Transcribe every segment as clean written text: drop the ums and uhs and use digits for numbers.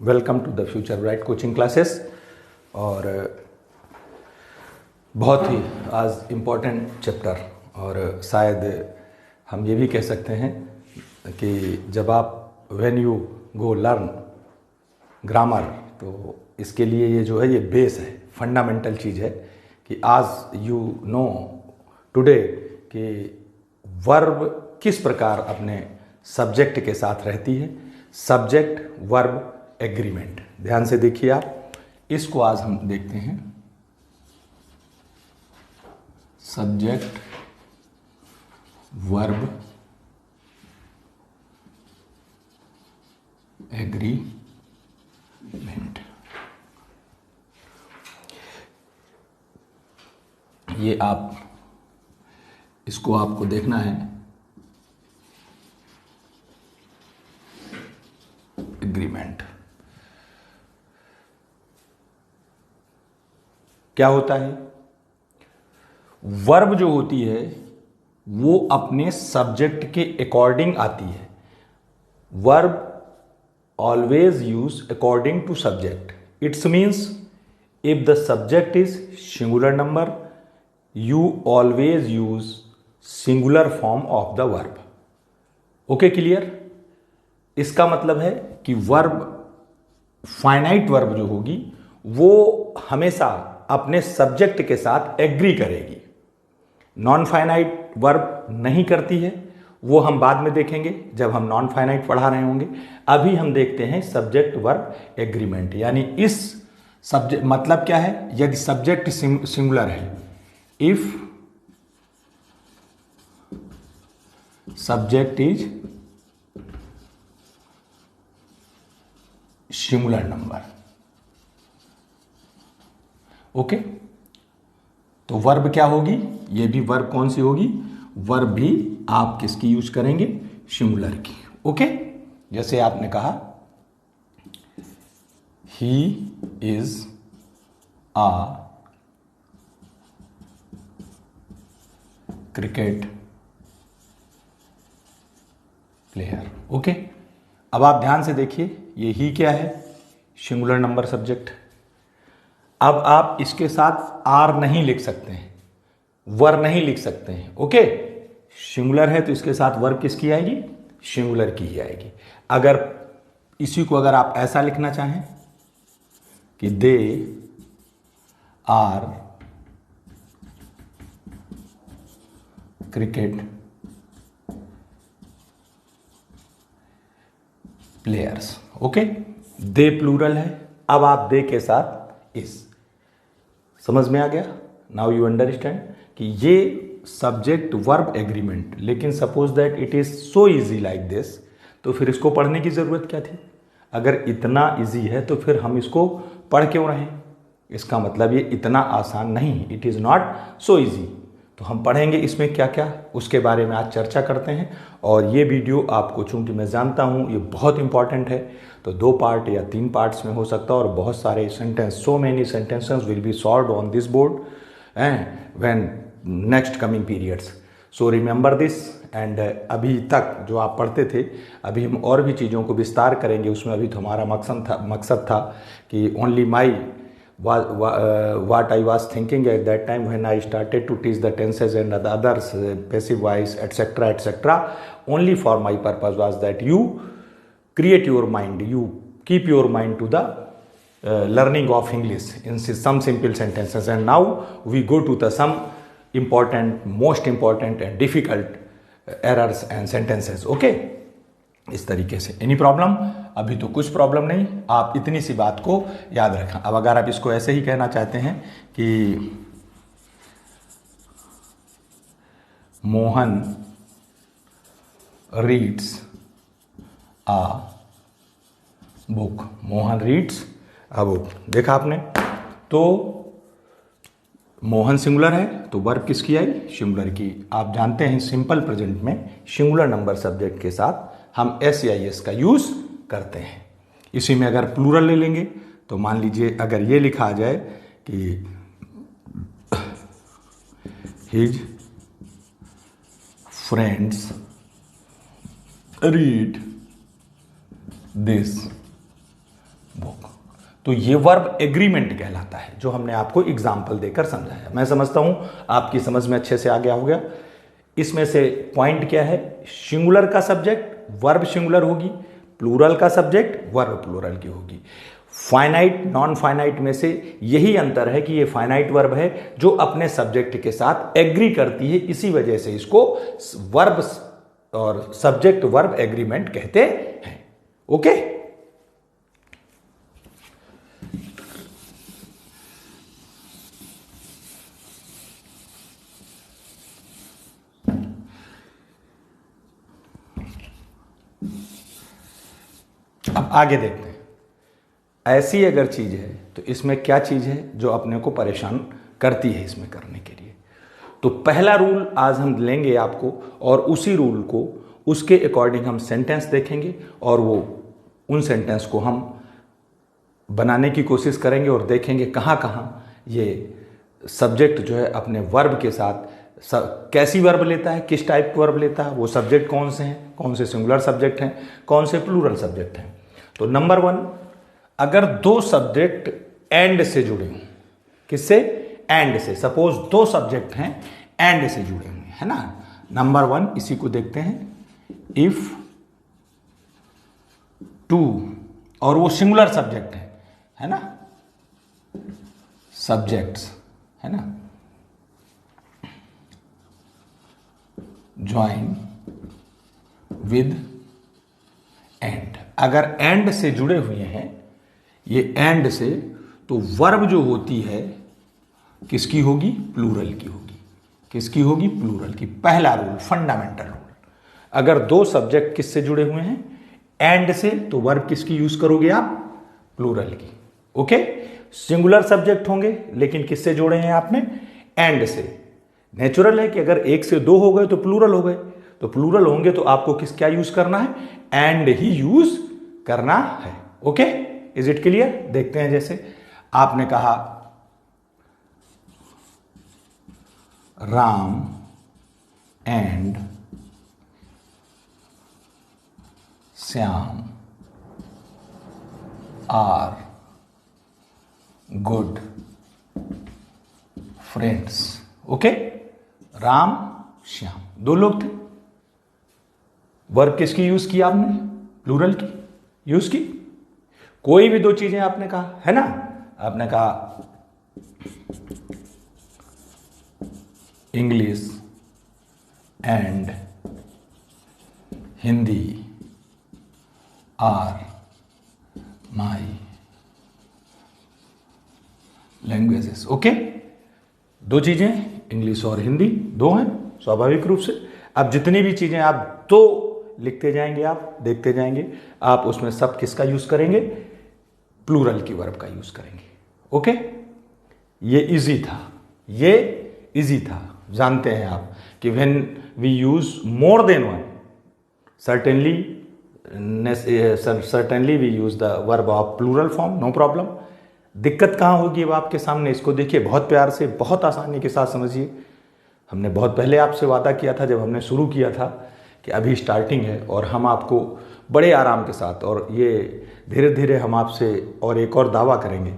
Welcome to the future bright coaching classes. और बहुत ही आज इम्पोर्टेंट चैप्टर, और शायद हम ये भी कह सकते हैं कि जब आप when you go learn grammar, तो इसके लिए ये जो है ये बेस है, फंडामेंटल चीज़ है कि आज यू नो टुडे कि वर्ब किस प्रकार अपने सब्जेक्ट के साथ रहती है। सब्जेक्ट वर्ब एग्रीमेंट, ध्यान से देखिए आप, इसको आज हम देखते हैं। सब्जेक्ट वर्ब एग्रीमेंट, ये आप इसको आपको देखना है। एग्रीमेंट क्या होता है? वर्ब जो होती है वो अपने सब्जेक्ट के अकॉर्डिंग आती है। Verb always use according to subject. Its means if the subject is singular number, you always use singular form of the verb. Okay, clear? इसका मतलब है कि वर्ब, फाइनाइट वर्ब जो होगी वो हमेशा अपने सब्जेक्ट के साथ एग्री करेगी। नॉन फाइनाइट वर्ब नहीं करती है, वो हम बाद में देखेंगे जब हम नॉन फाइनाइट पढ़ा रहे होंगे। अभी हम देखते हैं सब्जेक्ट वर्ब एग्रीमेंट, यानी इस सब्जेक्ट मतलब क्या है? यदि सब्जेक्ट सिंगुलर है, if subject is singular number, okay, तो वर्ब क्या होगी? ये भी वर्ब कौन सी होगी? वर्ब भी आप किसकी यूज करेंगे? सिंगुलर की। ओके, जैसे आपने कहा he is a cricket player. Okay, अब आप ध्यान से देखिए, ये ही क्या है? Singular number subject. अब आप इसके साथ आर नहीं लिख सकते हैं, वर नहीं लिख सकते हैं। ओके, सिंगुलर है तो इसके साथ वर्ब किसकी आएगी? सिंगुलर की ही आएगी। अगर इसी को अगर आप ऐसा लिखना चाहें कि they are cricket players, okay, they plural है। अब आप दे के साथ इस, समझ में आ गया? नाउ यू अंडरस्टैंड कि ये सब्जेक्ट वर्ब एग्रीमेंट। लेकिन suppose that it is so easy like this, तो फिर इसको पढ़ने की जरूरत क्या थी? अगर इतना इजी है तो फिर हम इसको पढ़ क्यों रहे? इसका मतलब ये इतना आसान नहीं, it is not so easy. तो हम पढ़ेंगे इसमें क्या क्या, उसके बारे में आज चर्चा करते हैं। और ये वीडियो आपको, चूंकि मैं जानता हूँ ये बहुत इंपॉर्टेंट है, तो 2 पार्ट या 3 पार्ट्स में हो सकता है। और बहुत सारे sentence, so many sentences will be solved on this board and when next coming periods. So remember this. And अभी तक जो आप पढ़ते थे, अभी हम और भी चीज़ों को विस्तार करेंगे उसमें। अभी तो हमारा मकसद था कि only my what I was thinking at that time when I started to teach the tenses and the others, passive voice, etc. Only for my purpose was that you create your mind, you keep your mind to the learning of English in some simple sentences. And now we go to the some important, most important and difficult errors and sentences. Okay, इस तरीके से। Any problem? अभी तो कुछ problem नहीं, आप इतनी सी बात को याद रखें। अब अगर आप इसको ऐसे ही कहना चाहते हैं कि मोहन रीड्स आ बुक, मोहन रीड्स आ बुक, देखा आपने? तो मोहन सिंगुलर है तो वर्ब किसकी आई? सिंगुलर की। आप जानते हैं सिंपल प्रेजेंट में सिंगुलर नंबर सब्जेक्ट के साथ हम एस या एस का यूज करते हैं। इसी में अगर प्लूरल ले लेंगे तो मान लीजिए अगर ये लिखा जाए कि हिज फ्रेंड्स रीड दिस तो ये वर्ब एग्रीमेंट कहलाता है, जो हमने आपको एग्जाम्पल देकर समझाया। मैं समझता हूं आपकी समझ में अच्छे से आ गया होगा। इसमें से पॉइंट क्या है, सिंगुलर का सब्जेक्ट वर्ब सिंगुलर होगी, प्लूरल का सब्जेक्ट वर्ब प्लूरल की होगी। फाइनाइट नॉन फाइनाइट में से यही अंतर है कि ये फाइनाइट वर्ब है जो अपने सब्जेक्ट के साथ एग्री करती है, इसी वजह से इसको वर्ब और सब्जेक्ट वर्ब एग्रीमेंट कहते हैं। ओके, अब आगे देखते हैं। ऐसी अगर चीज है तो इसमें क्या चीज है जो अपने को परेशान करती है इसमें करने के लिए। तो पहला रूल आज हम लेंगे आपको, और उसी रूल को उसके अकॉर्डिंग हम सेंटेंस देखेंगे और वो उन सेंटेंस को हम बनाने की कोशिश करेंगे और देखेंगे कहाँ कहाँ ये सब्जेक्ट जो है अपने वर्ब के साथ कैसी वर्ब लेता है, किस टाइप की वर्ब लेता है, वो सब्जेक्ट कौन से हैं, कौन से सिंगुलर सब्जेक्ट हैं, कौन से प्लूरल सब्जेक्ट हैं। तो नंबर 1, अगर दो सब्जेक्ट एंड से जुड़े हों, किससे, एंड से, सपोज दो सब्जेक्ट हैं एंड से जुड़े हुए हैं, है ना। नंबर 1 इसी को देखते हैं, इफ टू, और वो सिंगुलर सब्जेक्ट है ना, सब्जेक्ट्स है ना, ज्वाइन विद एंड। अगर एंड से जुड़े हुए हैं ये एंड से, तो वर्ब जो होती है किसकी होगी, प्लूरल की होगी। किसकी होगी, प्लूरल की। पहला रूल, फंडामेंटल रूल, अगर दो सब्जेक्ट किससे जुड़े हुए हैं, एंड से, तो वर्ब किसकी यूज करोगे आप, प्लूरल की। ओके, सिंगुलर सब्जेक्ट होंगे लेकिन किससे जोड़े हैं आपने, एंड से। नेचुरल है कि अगर एक से दो हो गए तो प्लूरल हो गए, तो प्लूरल होंगे तो आपको किस क्या यूज करना है, एंड ही यूज करना है। Okay, is it clear. देखते हैं, जैसे आपने कहा Ram and Shyam are good friends. Okay, Ram Shyam दो लोग थे, वर्ब किसकी यूज की आपने, प्लूरल की यूज की। कोई भी दो चीजें आपने कहा है ना, आपने कहा English and Hindi are my languages. Okay, दो चीजें, इंग्लिश और हिंदी दो हैं स्वाभाविक रूप से। अब जितनी भी चीजें आप दो लिखते जाएंगे, आप देखते जाएंगे, आप उसमें सब किसका यूज करेंगे, प्लूरल की वर्ब का यूज करेंगे। ओके, ये इजी था, ये इजी था। जानते हैं आप कि when we use more than one, certainly we use the verb of plural form, no problem। दिक्कत कहाँ होगी अब आपके सामने, इसको देखिए बहुत प्यार से, बहुत आसानी के साथ समझिए। हमने बहुत पहले आपसे वादा किया था जब हमने शुरू किया था कि अभी स्टार्टिंग है और हम आपको बड़े आराम के साथ, और ये धीरे धीरे हम आपसे और एक और दावा करेंगे,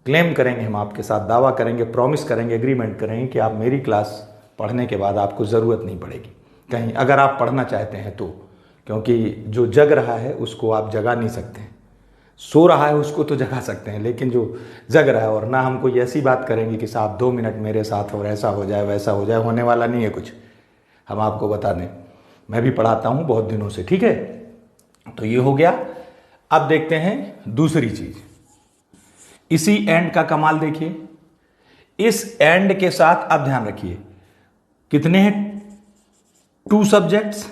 क्लेम करेंगे, हम आपके साथ दावा करेंगे, प्रॉमिस करेंगे, एग्रीमेंट करेंगे कि आप मेरी क्लास पढ़ने के बाद आपको ज़रूरत नहीं पड़ेगी कहीं, अगर आप पढ़ना चाहते हैं तो। क्योंकि जो जग रहा है उसको आप जगा नहीं सकते हैं, सो रहा है उसको तो जगा सकते हैं, लेकिन जो जग रहा है, और ना हम कोई ऐसी बात करेंगे कि साहब 2 मिनट मेरे साथ और ऐसा हो जाए वैसा हो जाए, होने वाला नहीं है कुछ। हम आपको बता दें, मैं भी पढ़ाता हूँ बहुत दिनों से, ठीक है। तो ये हो गया। अब देखते हैं दूसरी चीज, इसी एंड का कमाल देखिए। इस एंड के साथ अब ध्यान रखिए, कितने हैं, 2 सब्जेक्ट्स।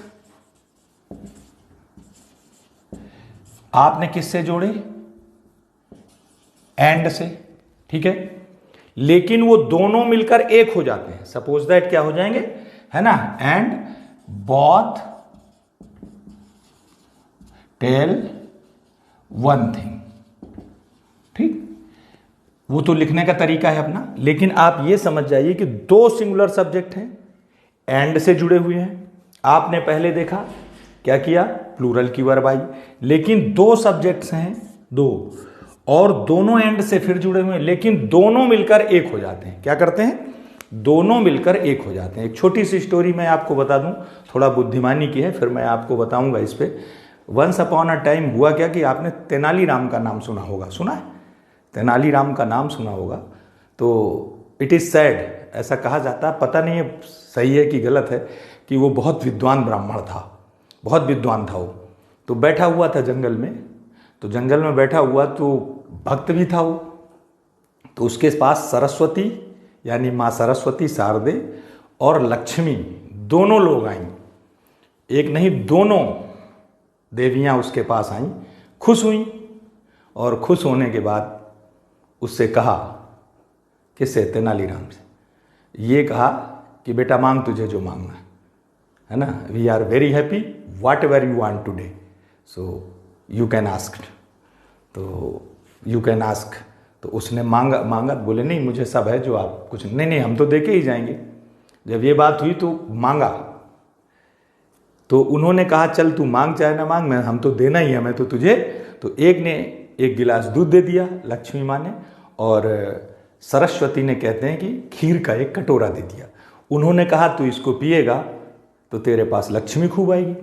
आपने किससे जोड़े, एंड से, ठीक है। लेकिन वो दोनों मिलकर एक हो जाते हैं। सपोज दैट क्या हो जाएंगे, है ना, and both tell one thing, ठीक। वो तो लिखने का तरीका है अपना, लेकिन आप ये समझ जाइए कि 2 सिंगुलर सब्जेक्ट हैं, एंड से जुड़े हुए हैं। आपने पहले देखा क्या किया, प्लूरल की वर्ब आई, लेकिन 2 सब्जेक्ट्स हैं, 2, और दोनों एंड से फिर जुड़े हुए हैं, लेकिन दोनों मिलकर एक हो जाते हैं। क्या करते हैं? दोनों मिलकर एक हो जाते हैं। एक छोटी सी स्टोरी मैं आपको बता दूं, थोड़ा बुद्धिमानी की है, फिर मैं आपको बताऊंगा इस पे। वंस अपॉन अ टाइम हुआ क्या कि आपने तेनालीराम का नाम सुना होगा, सुना है? तेनालीराम का नाम सुना होगा। तो इट इज़ सैड, ऐसा कहा जाता है, पता नहीं है सही है कि गलत है, कि वो बहुत विद्वान ब्राह्मण था, बहुत विद्वान था वो। तो बैठा हुआ था जंगल में, तो जंगल में बैठा हुआ तो भक्त भी था वो। तो उसके पास सरस्वती यानी माँ सरस्वती, शारदे और लक्ष्मी दोनों लोग आईं। एक नहीं, दोनों देवियाँ उसके पास आईं, खुश हुई, और खुश होने के बाद उससे कहा, किससे? तेनालीराम से। ये कहा कि बेटा मांग तुझे जो मांगना है ना, we are very happy, whatever you want today, so you can ask. तो यू कैन आस्क, तो उसने मांगा, बोले नहीं मुझे सब है जो आप कुछ नहीं, हम तो दे के ही जाएंगे। जब ये बात हुई तो मांगा, तो उन्होंने कहा चल तू मांग चाहे ना मांग, हम तो देना ही है, हमें तो तुझे। तो एक ने एक गिलास दूध दे दिया, लक्ष्मी माँ ने, और सरस्वती ने कहते हैं कि खीर का एक कटोरा दे दिया। उन्होंने कहा तू इसको पिएगा तो तेरे पास लक्ष्मी खूब आएगी।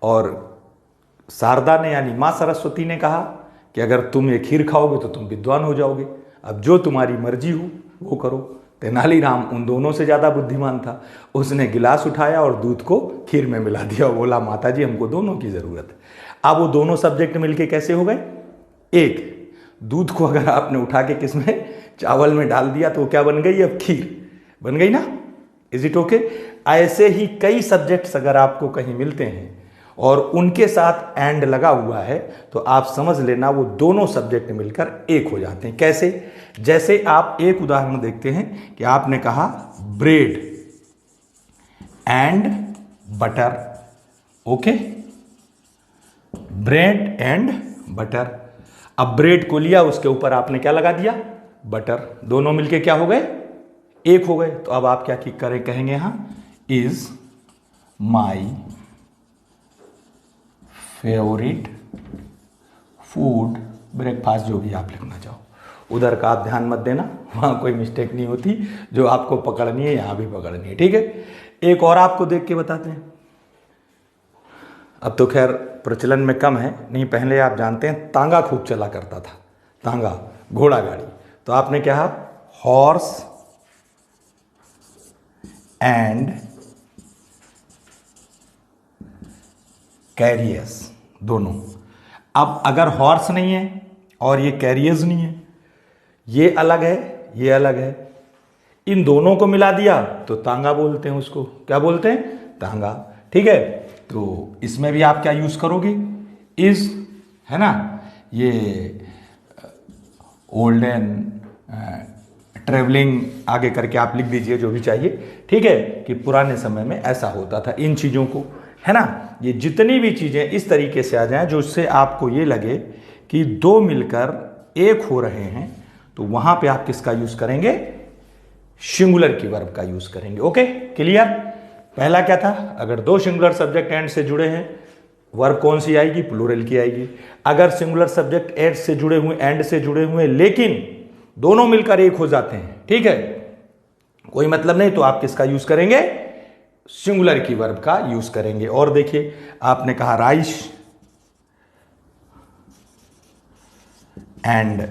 और शारदा ने यानी माँ सरस्वती ने कहा कि अगर तुम ये खीर खाओगे तो तुम विद्वान हो जाओगे, अब जो तुम्हारी मर्जी हो वो करो। तेनालीराम उन दोनों से ज़्यादा बुद्धिमान था, उसने गिलास उठाया और दूध को खीर में मिला दिया, बोला माता जी हमको दोनों की ज़रूरत है। अब वो दोनों सब्जेक्ट मिलके कैसे हो गए? एक। दूध को अगर आपने उठा के किसमें, चावल में डाल दिया तो क्या बन गई? अब खीर बन गई ना। Is it okay? ऐसे ही कई सब्जेक्ट्स अगर आपको कहीं मिलते हैं और उनके साथ एंड लगा हुआ है तो आप समझ लेना वो दोनों सब्जेक्ट मिलकर एक हो जाते हैं। कैसे? जैसे आप एक उदाहरण देखते हैं कि आपने कहा bread and butter, okay, bread and butter. अब ब्रेड को लिया, उसके ऊपर आपने क्या लगा दिया? बटर, दोनों मिलके क्या हो गए? एक हो गए। तो अब आप क्या करें, कहेंगे यहां is my favourite food breakfast, जो भी आप लिखना चाहो। उधर का आप ध्यान मत देना, वहां कोई मिस्टेक नहीं होती, जो आपको पकड़नी है यहां भी पकड़नी है, ठीक है। एक और आपको देख के बताते हैं, अब तो खैर प्रचलन में कम है, नहीं पहले आप जानते हैं तांगा खूब चला करता था, तांगा घोड़ा गाड़ी। तो आपने क्या कहा? हॉर्स एंड कैरियर्स, दोनों। अब अगर हॉर्स नहीं है और ये कैरियर्स नहीं है, ये अलग है ये अलग है, इन दोनों को मिला दिया तो तांगा बोलते हैं उसको। क्या बोलते हैं? तांगा, ठीक है। तो इसमें भी आप क्या यूज करोगे? इज, है ना, ये ओल्डन ट्रेवलिंग आगे करके आप लिख दीजिए जो भी चाहिए, ठीक है, कि पुराने समय में ऐसा होता था। इन चीज़ों को, है ना, ये जितनी भी चीज़ें इस तरीके से आ जाएं जो उससे आपको ये लगे कि दो मिलकर एक हो रहे हैं, तो वहां पे आप किसका यूज करेंगे? सिंगुलर की वर्ब का यूज करेंगे। Okay, clear? पहला क्या था? अगर दो सिंगुलर सब्जेक्ट एंड से जुड़े हैं, वर्ब कौन सी आएगी? प्लूरल की आएगी। अगर सिंगुलर सब्जेक्ट एंड से जुड़े हुए, एंड से जुड़े हुए, लेकिन दोनों मिलकर एक हो जाते हैं, ठीक है, कोई मतलब नहीं, तो आप किसका यूज करेंगे? सिंगुलर की वर्ब का यूज करेंगे। और देखिए, आपने कहा राइस एंड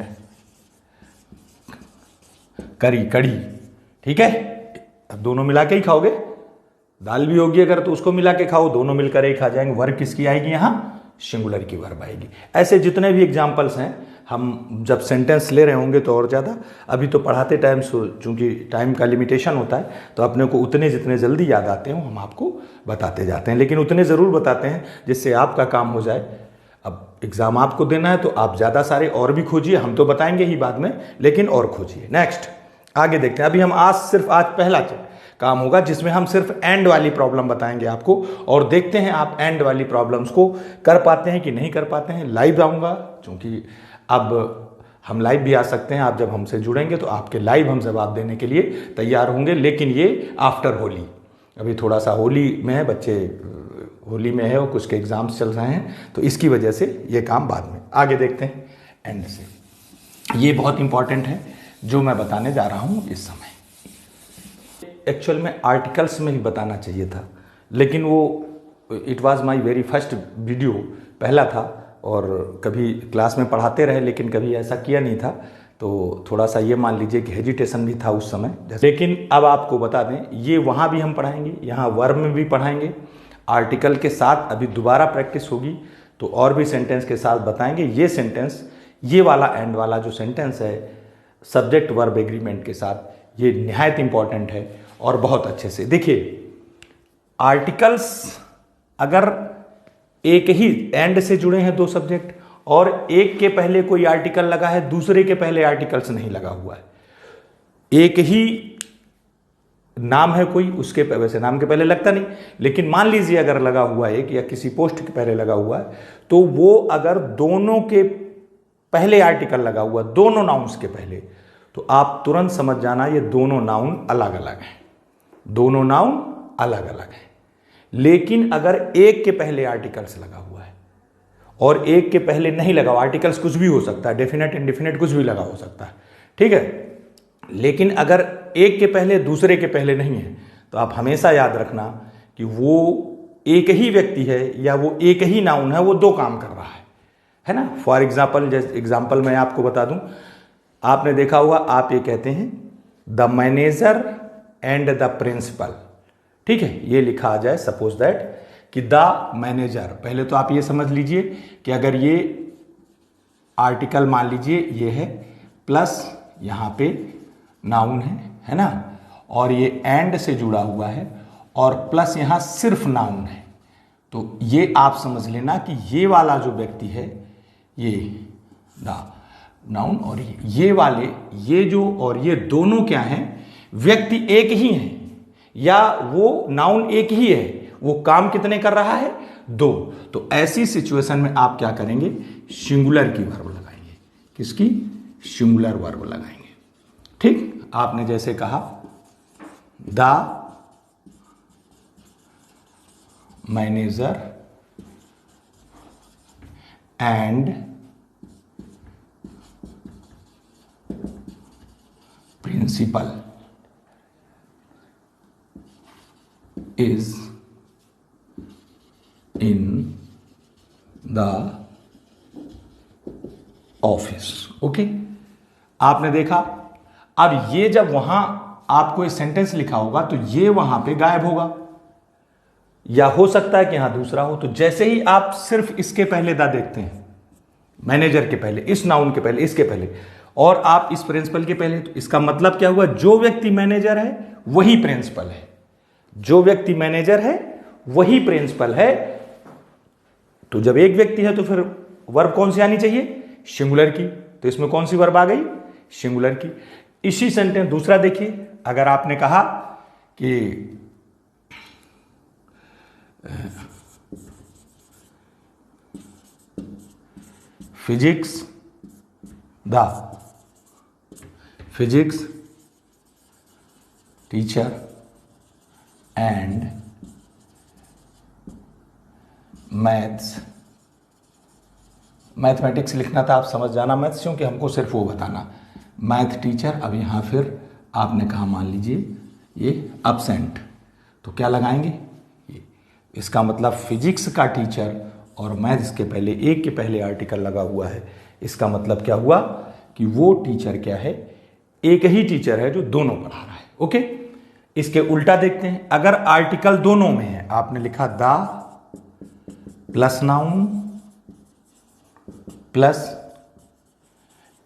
करी, कड़ी, ठीक है, अब दोनों मिला के ही खाओगे। दाल भी होगी अगर तो उसको मिला के खाओ, दोनों मिलकर एक आ जाएंगे। वर्ब किसकी आएगी? यहां सिंगुलर की वर्ब आएगी। ऐसे जितने भी एग्जाम्पल्स हैं, हम जब सेंटेंस ले रहे होंगे तो और ज़्यादा, अभी तो पढ़ाते टाइम चूंकि टाइम का लिमिटेशन होता है तो अपने को उतने जितने जल्दी याद आते हैं हम आपको बताते जाते हैं, लेकिन उतने ज़रूर बताते हैं जिससे आपका काम हो जाए। अब एग्ज़ाम आपको देना है तो आप ज़्यादा सारे और भी खोजिए, हम तो बताएंगे ही बाद में, लेकिन और खोजिए। नेक्स्ट आगे देखते हैं। अभी हम आज पहला काम होगा जिसमें हम सिर्फ एंड वाली प्रॉब्लम बताएंगे आपको, और देखते हैं आप एंड वाली प्रॉब्लम्स को कर पाते हैं कि नहीं कर पाते हैं। लाइव आऊँगा, क्योंकि अब हम लाइव भी आ सकते हैं। आप जब हमसे जुड़ेंगे तो आपके लाइव हम जवाब देने के लिए तैयार होंगे, लेकिन ये आफ्टर होली। अभी थोड़ा सा होली में है, बच्चे होली में है और कुछ के एग्जाम्स चल रहे हैं, तो इसकी वजह से ये काम बाद में। आगे देखते हैं। एंड से। ये बहुत इंपॉर्टेंट है जो मैं बताने जा रहा हूं इस समय। एक्चुअल में आर्टिकल्स में ही बताना चाहिए था, लेकिन वो it was my very first video, पहला था, और कभी क्लास में पढ़ाते रहे लेकिन कभी ऐसा किया नहीं था, तो थोड़ा सा ये मान लीजिए कि हेजिटेशन भी था उस समय। लेकिन अब आपको बता दें, ये वहाँ भी हम पढ़ाएंगे, यहाँ वर्ब में भी पढ़ाएंगे, आर्टिकल के साथ अभी दोबारा प्रैक्टिस होगी तो और भी सेंटेंस के साथ बताएंगे। ये सेंटेंस, ये वाला एंड वाला जो सेंटेंस है सब्जेक्ट वर्ब एग्रीमेंट के साथ, ये निहायत इंपॉर्टेंट है। और बहुत अच्छे से देखिए, आर्टिकल्स अगर एक ही एंड से जुड़े हैं दो सब्जेक्ट, और एक के पहले कोई आर्टिकल लगा है, दूसरे के पहले आर्टिकल्स नहीं लगा हुआ है, एक ही नाम है कोई, उसके वैसे नाम के पहले लगता नहीं, लेकिन मान लीजिए अगर लगा हुआ है या किसी पोस्ट के पहले लगा हुआ है, तो वो अगर दोनों के पहले आर्टिकल लगा हुआ, दोनों नाउन्स के पहले, तो आप तुरंत समझ जाना ये दोनों नाउन अलग अलग हैं, दोनों नाउन अलग अलग हैं। लेकिन अगर एक के पहले आर्टिकल्स लगा हुआ है और एक के पहले नहीं लगा हुआ, आर्टिकल्स कुछ भी हो सकता है, डेफिनेट इंडेफिनेट कुछ भी लगा हो सकता है, ठीक है, लेकिन अगर एक के पहले दूसरे के पहले नहीं है, तो आप हमेशा याद रखना कि वो एक ही व्यक्ति है या वो एक ही नाउन है, वो दो काम कर रहा है ना। फॉर एग्जाम्पल, जैसे एग्जाम्पल मैं आपको बता दूं, आपने देखा होगा, आप ये कहते हैं the manager and the principal, ठीक है, ये लिखा आ जाए सपोज दैट कि द मैनेजर, पहले तो आप ये समझ लीजिए कि अगर ये आर्टिकल मान लीजिए ये है, प्लस यहाँ पे नाउन है ना, और ये एंड से जुड़ा हुआ है, और प्लस यहाँ सिर्फ नाउन है, तो ये आप समझ लेना कि ये वाला जो व्यक्ति है, ये नाउन, और ये वाले, ये जो और ये दोनों क्या हैं, व्यक्ति एक ही हैं, या वो नाउन एक ही है, वो काम कितने कर रहा है, दो। तो ऐसी सिचुएशन में आप क्या करेंगे, सिंगुलर की वर्ब लगाएंगे। किसकी, सिंगुलर वर्ब लगाएंगे, ठीक। आपने जैसे कहा the manager and principal is in the office, okay. आपने देखा, अब ये जब वहां आपको ये सेंटेंस लिखा होगा तो ये वहां पे गायब होगा, या हो सकता है कि यहां दूसरा हो। तो जैसे ही आप सिर्फ इसके पहले दा देखते हैं, मैनेजर के पहले, इस नाउन के पहले, इसके पहले, और आप इस प्रिंसिपल के पहले, तो इसका मतलब क्या हुआ, जो व्यक्ति मैनेजर है वही प्रिंसिपल है, जो व्यक्ति मैनेजर है वही प्रिंसिपल है। तो जब एक व्यक्ति है तो फिर वर्ब कौन सी आनी चाहिए, सिंगुलर की। तो इसमें कौन सी वर्ब आ गई, सिंगुलर की। इसी सेंटेंस दूसरा देखिए, अगर आपने कहा कि फिजिक्स टीचर एंड मैथमेटिक्स लिखना था, आप समझ जाना मैथ्स, क्योंकि हमको सिर्फ वो बताना, मैथ टीचर। अब यहाँ फिर आपने कहा मान लीजिए ये एब्सेंट, तो क्या लगाएंगे, ये, इसका मतलब फिजिक्स का टीचर और मैथ्स के पहले, एक के पहले आर्टिकल लगा हुआ है, इसका मतलब क्या हुआ कि वो टीचर क्या है, एक ही टीचर है जो दोनों पढ़ा रहा है, ओके। इसके उल्टा देखते हैं, अगर आर्टिकल दोनों में है, आपने लिखा the plus noun plus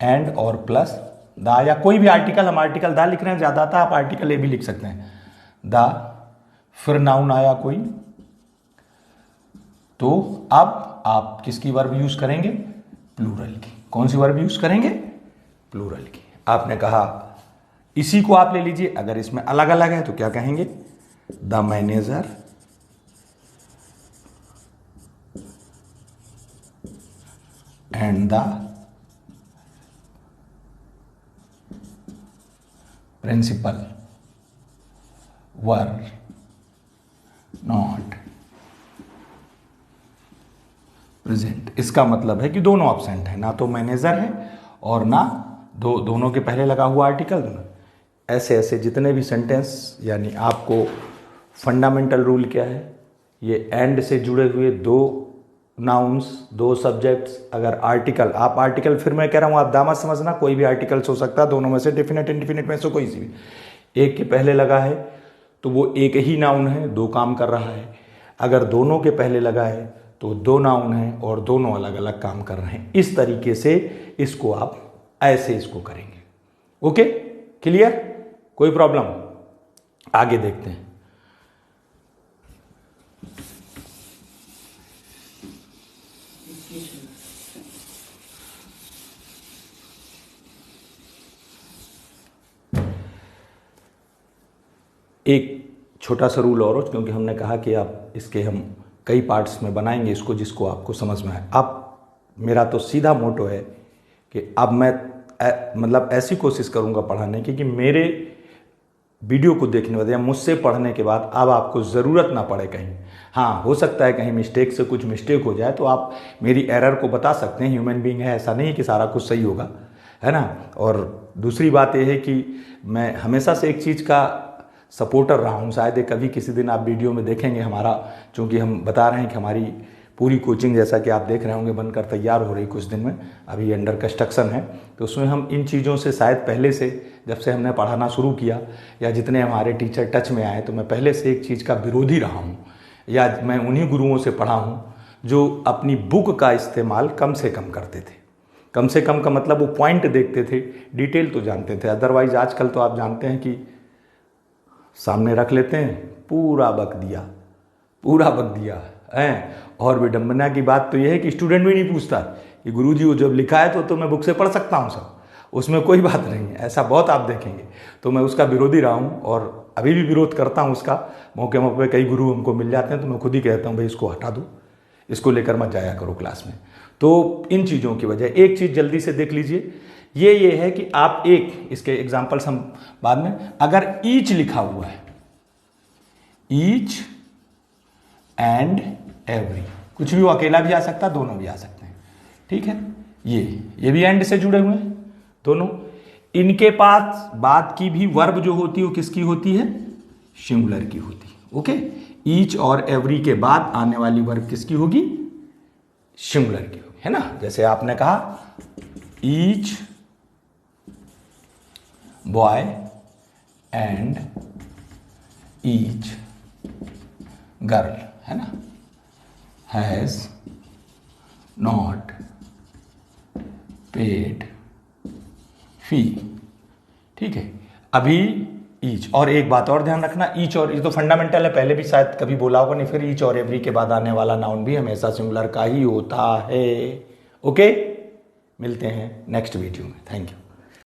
and और प्लस द, या कोई भी आर्टिकल, हम आर्टिकल द लिख रहे हैं, ज्यादा था, आप आर्टिकल ए भी लिख सकते हैं, द, फिर नाउन आया कोई, तो अब आप किसकी वर्ब यूज करेंगे, प्लूरल की। कौन सी वर्ब यूज करेंगे, प्लूरल की। आपने कहा, इसी को आप ले लीजिए, अगर इसमें अलग अलग है तो क्या कहेंगे, the manager and the principal were not present. इसका मतलब है कि दोनों ऑब्सेंट है, ना तो मैनेजर है और ना दोनों के पहले लगा हुआ आर्टिकल। ऐसे ऐसे जितने भी सेंटेंस, यानी आपको फंडामेंटल रूल क्या है, ये एंड से जुड़े हुए दो नाउन्स, दो सब्जेक्ट्स, अगर आर्टिकल, आप आर्टिकल, फिर मैं कह रहा हूँ आप दामद समझना, कोई भी आर्टिकल्स हो सकता है दोनों में से, डेफिनेट इंडिफिनिट में से कोई सी भी, एक के पहले लगा है तो वो एक ही नाउन है, दो काम कर रहा है। अगर दोनों के पहले लगा है तो दो नाउन है और दोनों अलग अलग काम कर रहे हैं। इस तरीके से इसको आप ऐसे इसको करेंगे। ओके, क्लियर, कोई प्रॉब्लम? आगे देखते हैं। एक छोटा सा रूल और, क्योंकि हमने कहा कि आप इसके हम कई पार्ट्स में बनाएंगे इसको, जिसको आपको समझ में आए। अब मेरा तो सीधा मोटो है कि अब मैं मतलब ऐसी कोशिश करूंगा पढ़ाने की कि मेरे वीडियो को देखने बाद या मुझसे पढ़ने के बाद अब आपको ज़रूरत ना पड़े कहीं। हाँ, हो सकता है कहीं मिस्टेक से कुछ मिस्टेक हो जाए तो आप मेरी एरर को बता सकते हैं, ह्यूमन बीइंग है, ऐसा नहीं कि सारा कुछ सही होगा, है ना। और दूसरी बात यह है कि मैं हमेशा से एक चीज़ का सपोर्टर रहा हूँ। शायद कभी किसी दिन आप वीडियो में देखेंगे हमारा, चूँकि हम बता रहे हैं कि हमारी पूरी कोचिंग, जैसा कि आप देख रहे होंगे, बनकर तैयार हो रही कुछ दिन में, अभी अंडर कंस्ट्रक्शन है, तो उसमें हम इन चीज़ों से शायद पहले से, जब से हमने पढ़ाना शुरू किया या जितने हमारे टीचर टच में आए, तो मैं पहले से एक चीज़ का विरोधी रहा हूँ, या मैं उन्हीं गुरुओं से पढ़ा हूँ जो अपनी बुक का इस्तेमाल कम से कम करते थे। कम से कम का मतलब वो पॉइंट देखते थे, डिटेल तो जानते थे। अदरवाइज आजकल तो आप जानते हैं कि सामने रख लेते हैं, पूरा बक दिया है। और विडंबना की बात तो यह है कि स्टूडेंट भी नहीं पूछता कि गुरुजी वो जब लिखा है तो मैं बुक से पढ़ सकता हूँ सब, उसमें कोई बात नहीं है, ऐसा बहुत आप देखेंगे। तो मैं उसका विरोधी रहा हूँ और अभी भी विरोध करता हूँ उसका। मौके पे कई गुरु हमको मिल जाते हैं तो मैं खुद ही कहता हूँ भाई इसको हटा दो, इसको लेकर मत जाया करो क्लास में। तो इन चीज़ों की वजह, एक चीज़ जल्दी से देख लीजिए, ये है कि आप एक, इसके एग्जाम्पल्स हम बाद में, अगर ईच लिखा हुआ है, ईच एंड एवरी, कुछ भी वो अकेला भी आ सकता है, दोनों भी आ सकते हैं, ठीक है। ये भी एंड से जुड़े हुए हैं दोनों। इनके पास बाद की भी वर्ब जो होती है वो किसकी होती है? सिंगुलर की होती है। ओके, ईच और एवरी के बाद आने वाली वर्ब किसकी होगी? सिंगुलर की होगी, है ना। जैसे आपने कहा each boy and each girl, है ना, हैज नॉट पेड फी, ठीक है। अभी ईच, और एक बात और ध्यान रखना, ईच और, ये तो फंडामेंटल है, पहले भी शायद कभी बोला होगा नहीं, फिर ईच और एवरी के बाद आने वाला नाउन भी हमेशा सिंगुलर का ही होता है। ओके, मिलते हैं नेक्स्ट वीडियो में। Thank you.